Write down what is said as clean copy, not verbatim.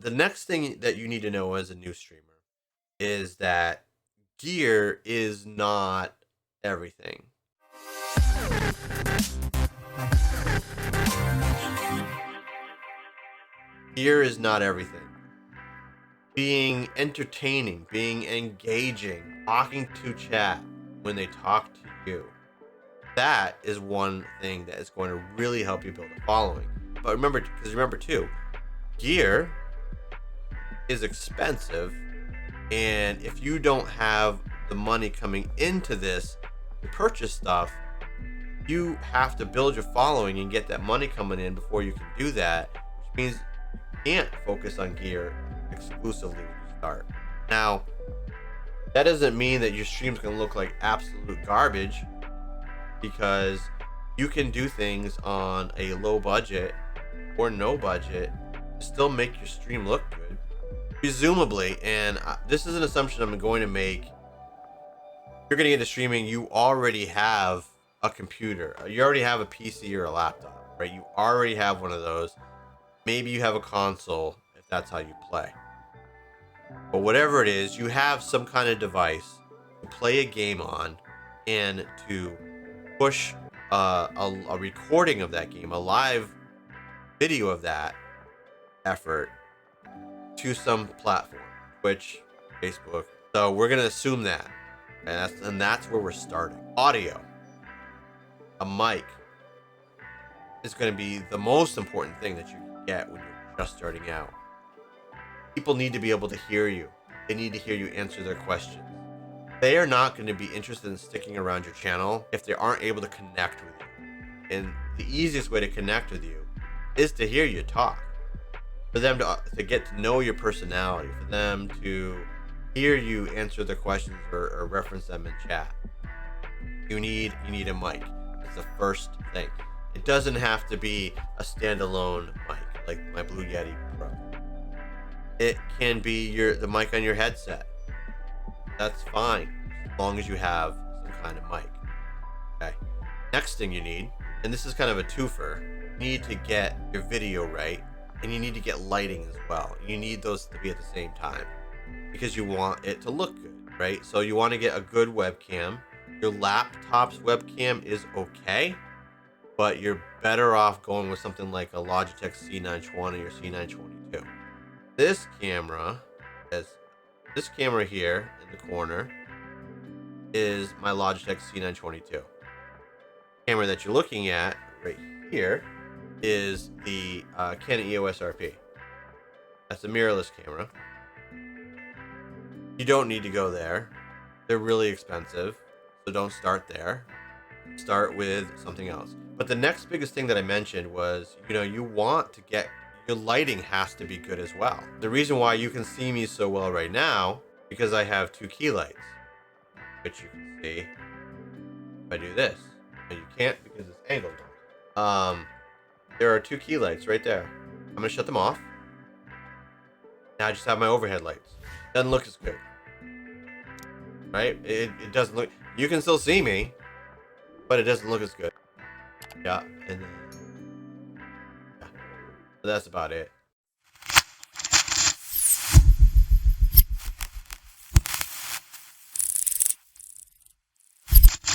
The next thing that you need to know as a new streamer is that gear is not everything. Gear is not everything. Being entertaining, being engaging, talking to chat when they talk to you. That is one thing that is going to really help you build a following. But remember too, gear is expensive. And if you don't have the money coming into this to purchase stuff, you have to build your following and get that money coming in before you can do that, which means you can't focus on gear exclusively when you start. Now, that doesn't mean that your stream's gonna look like absolute garbage, because you can do things on a low budget or no budget to still make your stream look good. Presumably, and this is an assumption I'm going to make, you're getting into streaming, you already have a computer, you already have a PC or a laptop, right? You already have one of those. Maybe you have a console if that's how you play. But whatever it is, you have some kind of device to play a game on and to push a recording of that game, a live video of that effort to some platform, Twitch, Facebook. So we're gonna assume that, and that's where we're starting. Audio, a mic is going to be the most important thing that you can get when you're just starting out. People need to be able to hear you. They need to hear you answer their questions. They are not going to be interested in sticking around your channel if they aren't able to connect with you. And the easiest way to connect with you is to hear you talk. For them to get to know your personality, for them to hear you answer their questions or reference them in chat. You need a mic. It's the first thing. It doesn't have to be a standalone mic like my Blue Yeti Pro. It can be the mic on your headset. That's fine, as long as you have some kind of mic. Okay. Next thing you need, and this is kind of a twofer, you need to get your video right, and you need to get lighting as well. You need those to be at the same time because you want it to look good, right? So you want to get a good webcam. Your laptop's webcam is okay, but you're better off going with something like a Logitech C920 or C922. This camera here in the corner is my Logitech C922. Camera that you're looking at right here is the Canon EOS RP. That's a mirrorless camera. You don't need to go there. They're really expensive, so don't start there. Start with something else. But the next biggest thing that I mentioned was, you want to get your lighting has to be good as well. The reason why you can see me so well right now, because I have two key lights, which you can see if I do this. And you can't because it's angled. There are two key lights right there. I'm gonna shut them off. Now I just have my overhead lights. Doesn't look as good, right? It doesn't look. You can still see me, but it doesn't look as good. Yeah, and then, yeah. So that's about it.